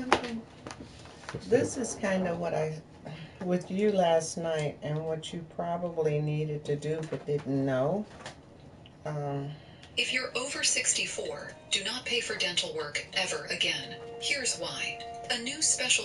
something? This is kind of what I, with you last night, and what you probably needed to do but didn't know. If you're over 64, do not pay for dental work ever again. Here's why. A new special...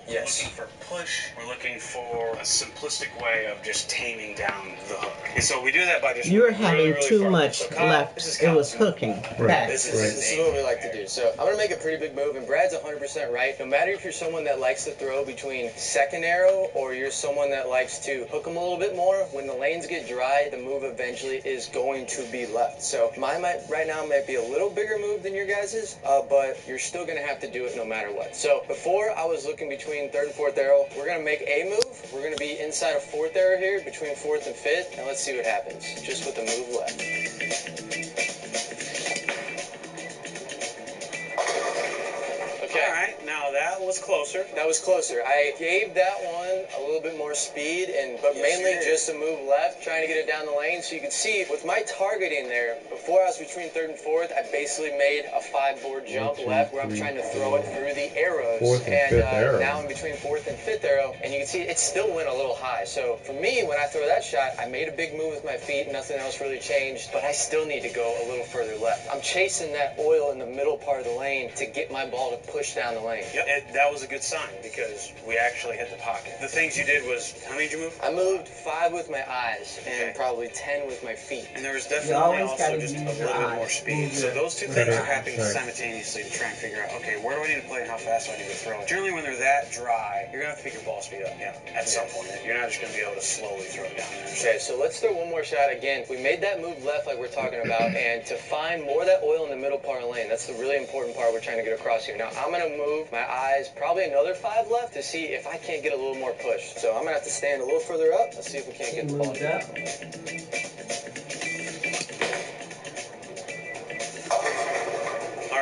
Yes. We're looking for push. We're looking for a simplistic way of just taming down the hook. And so we do that by just... You're having too much left. It was hooking. Right. This is what we like to do. So I'm going to make a pretty big move, and Brad's 100% right. No matter if you're someone that likes to throw between second arrow or you're someone that likes to hook them a little bit more, when the lanes get dry, the move eventually is going to be left. So mine right now might be a little bigger move than your guys's, but you're still going to have to do it no matter what. So before I was looking between third and fourth arrow, we're going to make a move. We're going to be inside of fourth arrow here between fourth and fifth, and let's see what happens just with the move left. Okay. All right, now that was closer. That was closer. I gave that one a little bit more speed, but mainly just a move left, trying to get it down the lane. So you can see with my targeting there, before I was between third and fourth, I basically made a 5-board jump left where I'm trying to throw it through the arrows. Fourth and fifth arrow. Now I'm between fourth and fifth arrow, and you can see it still went a little high. So for me, when I throw that shot, I made a big move with my feet. Nothing else really changed, but I still need to go a little further left. I'm chasing that oil in the middle part of the lane to get my ball to push down the lane. Yep, that was a good sign because we actually hit the pocket. The things you did was, how many did you move? I moved 5 with my eyes and probably 10 with my feet. And there was definitely also just a little bit more speed. So those two things are happening simultaneously to try and figure out, okay, where do I need to play and how fast do I need to throw it? Generally, when they're that dry, you're going to have to pick your ball speed up at some point. You're not just going to be able to slowly throw it down there. Okay, so let's throw one more shot again. We made that move left like we're talking about, and to find more of that oil in the middle part of the lane, that's the really important part we're trying to get across here. Now, I'm going to move my eyes probably another 5 left to see if I can't get a little more push. So I'm going to have to stand a little further up. Let's see if we can't get the ball down.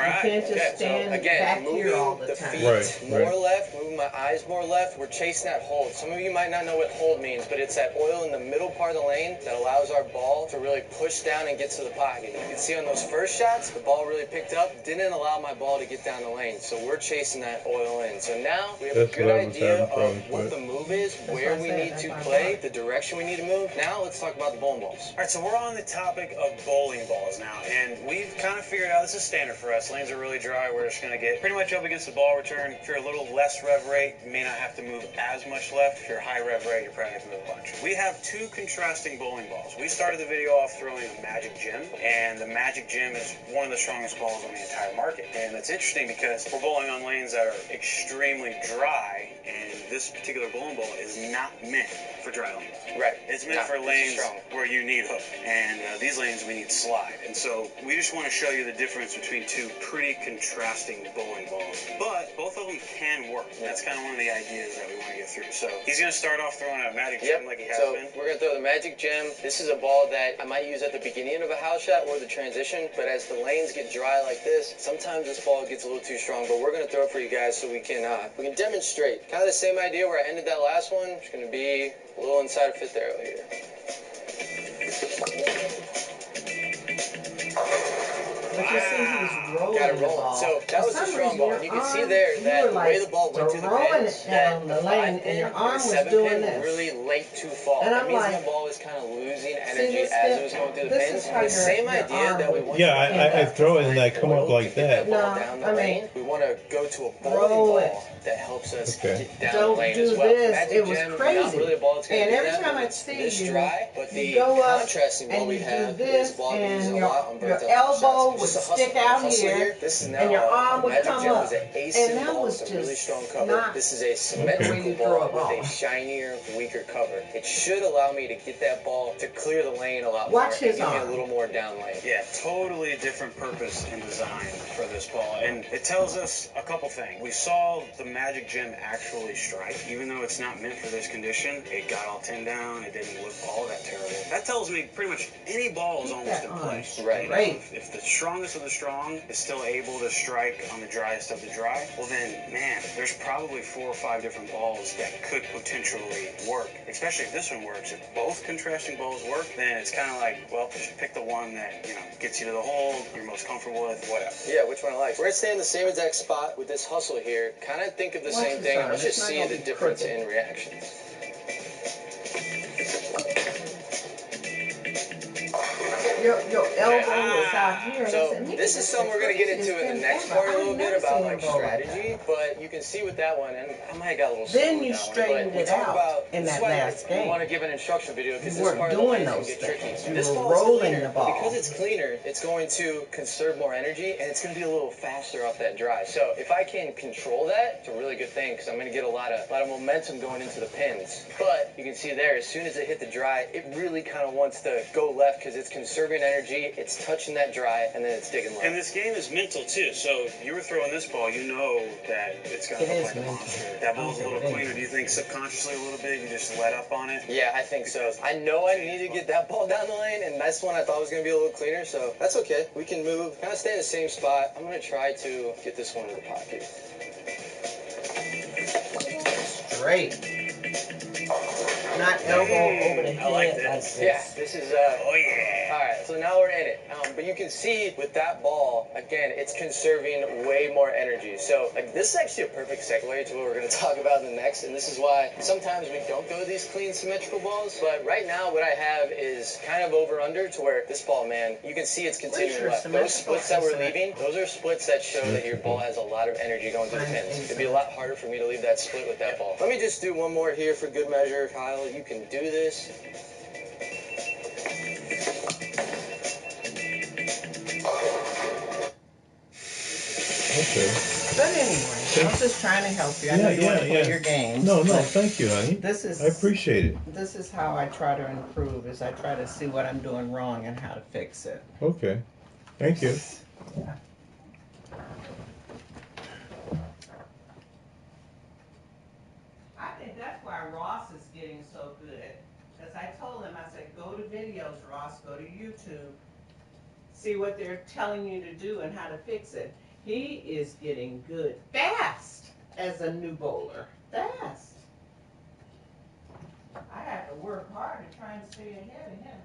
You can't just stand back here all the time. Feet more left, moving my eyes more left. We're chasing that hold. Some of you might not know what hold means, but it's that oil in the middle part of the lane that allows our ball to really push down and get to the pocket. You can see on those first shots, the ball really picked up, didn't allow my ball to get down the lane. So we're chasing that oil in. So now we have a good idea of what the move is, where we need to play, the direction we need to move. Now let's talk about the bowling balls. All right, so we're on the topic of bowling balls now, and we've kind of figured out this is standard for us. Lanes are really dry. We're just going to get pretty much up against the ball return. If you're a little less rev rate, you may not have to move as much left. If you're high rev rate, you're probably going to move a bunch. We have 2 contrasting bowling balls. We started the video off throwing a Magic Gem, and the Magic Gem is one of the strongest balls on the entire market. And it's interesting because we're bowling on lanes that are extremely dry, and this particular bowling ball is not meant for dry lanes. Right. It's meant for lanes where you need hook, and these lanes we need slide. And so we just want to show you the difference between 2 pretty contrasting bowling balls, but both of them can work. That's kind of one of the ideas that we want to get through. So he's going to start off throwing a Magic Gem like he has been. We're going to throw the Magic Gem. This is a ball that I might use at the beginning of a house shot or the transition, but as the lanes get dry like this, sometimes this ball gets a little too strong, but we're going to throw it for you guys so we can demonstrate. Kind of the same idea where I ended that last one. It's going to be a little inside of 5th arrow here. But you see, he's rolling the ball. So that was a strong ball. You can see there that the way the ball went to the pins, that the lane, and your arm was doing this. Really late to fall. And that I'm means like, the ball was kind of losing energy as it was going through the pins. The same idea that we want to I throw it and I come up like that. I mean, we want to go to a bowling ball that helps us get down the lane as well. It was crazy. And every time I see you go up and you do this, and your elbow would stick out here, and your arm would come up. And that was just not This is a symmetrical ball with a shinier, weaker cover. It should allow me to get that ball to clear the lane a lot more and give me a little more down lane. Yeah, totally different purpose and design for this ball. And it tells us a couple things. We saw the Magic Gem actually strike. Even though it's not meant for this condition, it got all 10 down. It didn't look all that terrible. That tells me pretty much any ball is almost in place. Right. If the strongest of the strong is still able to strike on the driest of the dry, well then, man, there's probably 4 or 5 different balls that could potentially work. Especially if this one works. If both contrasting balls work, then it's kind of like, well, just pick the one that, you know, gets you to the hole, you're most comfortable with, whatever. Yeah, which one I like. We're gonna stay in the same exact spot with this hustle here. Kind of think of the same thing. And let's just see the difference in reactions. Your elbow is out here. So this is something we're going to get into in the next part a little bit about like strategy, but you can see with that one, and I might have got a little then you straightened it out in that last game. You want to give an instruction video because you this part doing of the those can get things. tricky. You were rolling the ball. Because it's cleaner, it's going to conserve more energy, and it's going to be a little faster off that dry. So if I can control that, it's a really good thing because I'm going to get a lot of momentum going into the pins. But you can see there, as soon as it hit the dry, it really kind of wants to go left because it's conserving energy, it's touching that dry, and then it's digging left. And this game is mental too, so you were throwing this ball, you know that it's going to look like a monster. That ball's a little cleaner. Do you think subconsciously a little bit, you just let up on it? Yeah, I think so. I know I need to get that ball down the lane, and that's one I thought was going to be a little cleaner, so that's okay. We can move, kind of stay in the same spot. I'm going to try to get this one to the pocket. Straight. Not elbow over the head. I like this. Yeah, this is, oh yeah. Alright, so now we're in it. But you can see with that ball, again, it's conserving way more energy. So, like, this is actually a perfect segue to what we're going to talk about in the next, and this is why sometimes we don't go these clean, symmetrical balls. But right now, what I have is kind of over-under to where this ball, man, you can see it's continuing left. Those splits that we're leaving, those are splits that show that your ball has a lot of energy going through the pins. It'd be a lot harder for me to leave that split with that ball. Let me just do one more here for good measure. Kyle, you can do this. Okay. But anyway, I'm just trying to help you. I know you want to play your games. No, thank you, honey. I appreciate it. This is how I try to improve, is I try to see what I'm doing wrong and how to fix it. Okay. Thank you. Yeah. I think that's why Ross is getting so good. Because I told him, I said, go to videos, Ross, go to YouTube. See what they're telling you to do and how to fix it. He is getting good fast as a new bowler. Fast. I have to work hard at trying to stay ahead of him.